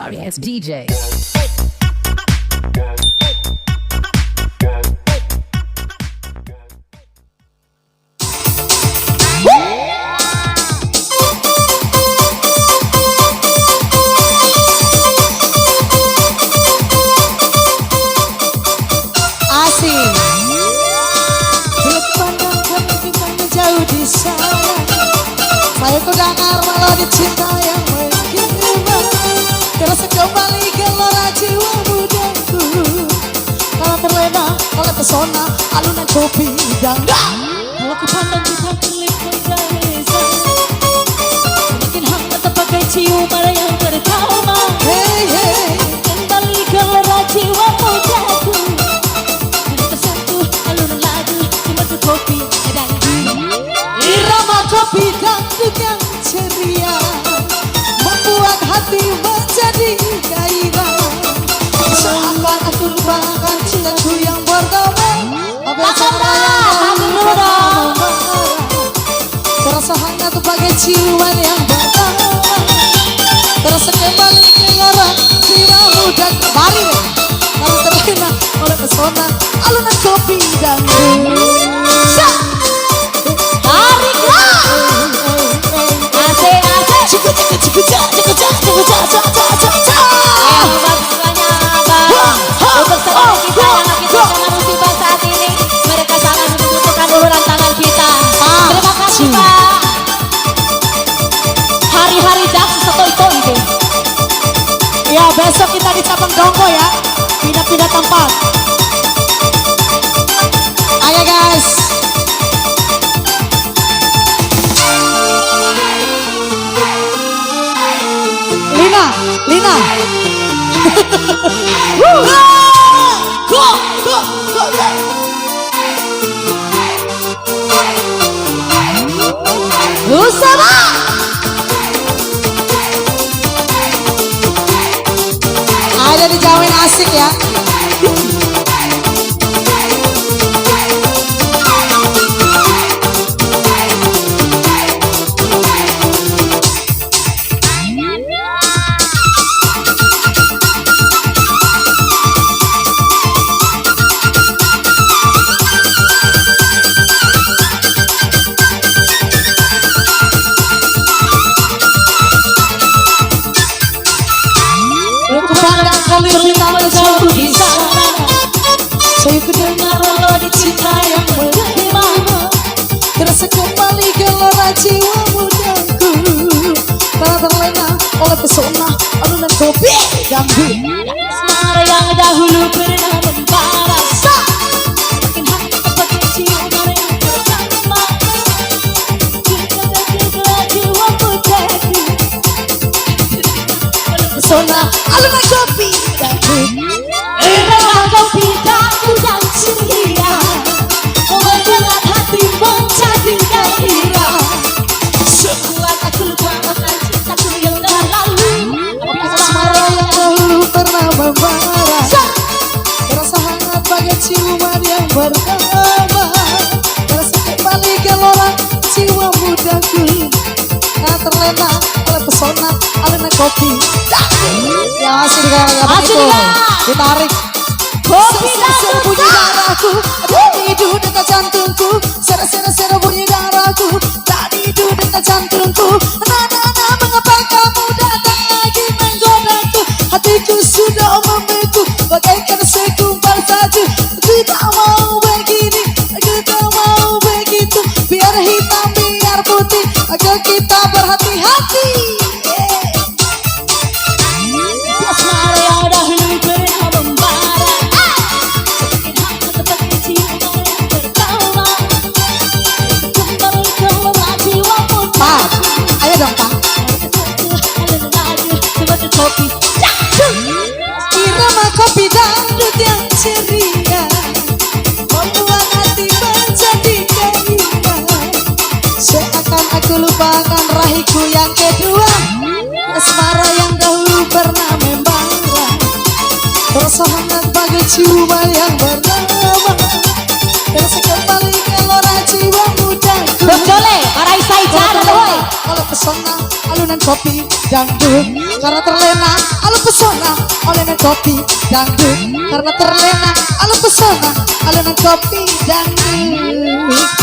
Sorry ass DJ. Saya ku dengar melodi cinta yang menggema, terasa kembali gelora jiwa mudaku. Kalau terlena oleh pesona alunan kopi dangdut. Kalau ku pandang kita kelip menjalisa, semakin hangat terpakai ciuman yang pertama. Hey hey, kembali gelora jiwa mudaku. Dan tersentuh alunan lagu semata kopi dangdut. Irama kopi dangdut yang ceria membuat hati menjadi gairah. Seakan aku lupakan cintaku yang pertama. Terasa hangat bagai ciuman yang pertama. Terasa kembali gelora jiwa muda kembali. Kalau terlena oleh pesona alunan kopi dangdut. Ya, besok kita di Cabang Dongko ya, pindah-pindah tempat. Ayo guys. Lina. Go. Usama. Ada dijamin asik ya. Saya kedengar melodi cinta yang menggema, terasa kembali gelora jiwa mudaku. Tak terlena oleh pesona alunan kopi dangdut. Asmara yang dahulu pernah membara, semakin hangat terpakai ciuman yang pertama. Cinta dan gelora jiwa mudaku. Pesona alunan kopi dangdut. Kopi dangdut yang ceria membuat hati menjadi gairah. Sekuat aku lupakan cintaku yang lalu. Asmara yang dahulu pernah membara, terasa hangat bagai ciuman yang pertama. Terasa kembali gelora jiwa mudaku. Tak terlena oleh pesona alunan kopi dangdut. Yang asli gara-gara itu ditarik. Kopi dangdut bunyi darahku, tadi itu dekat jantungku. Sera-sera bunyi darahku, tadi itu dekat jantungku. Nana, mengapa kamu datang lagi menggodaku? Hatiku sudah membeku bagaikan segumpal salju. Aku tak mau begini, aku tak mau begitu. Biar hitam, biar putih, agar kita berhati-hati. Asmara yang dahulu pernah membara, ayo dong Pak. Irama kopi dangdut yang ceria membuat hati menjadi gairah. Seakan aku lupakan rahiku yang kedua. Asmara yang dahulu pernah membara, terasa hangat bagai ciuman yang pertama. Terasa kembali gelora jiwa mudaku. Berjole, marai saja. Kalau pesona alunan kopi dangdut, karena terlena alu pesona kopi dangdut karena terlena alam pesona alunan kopi dangdut.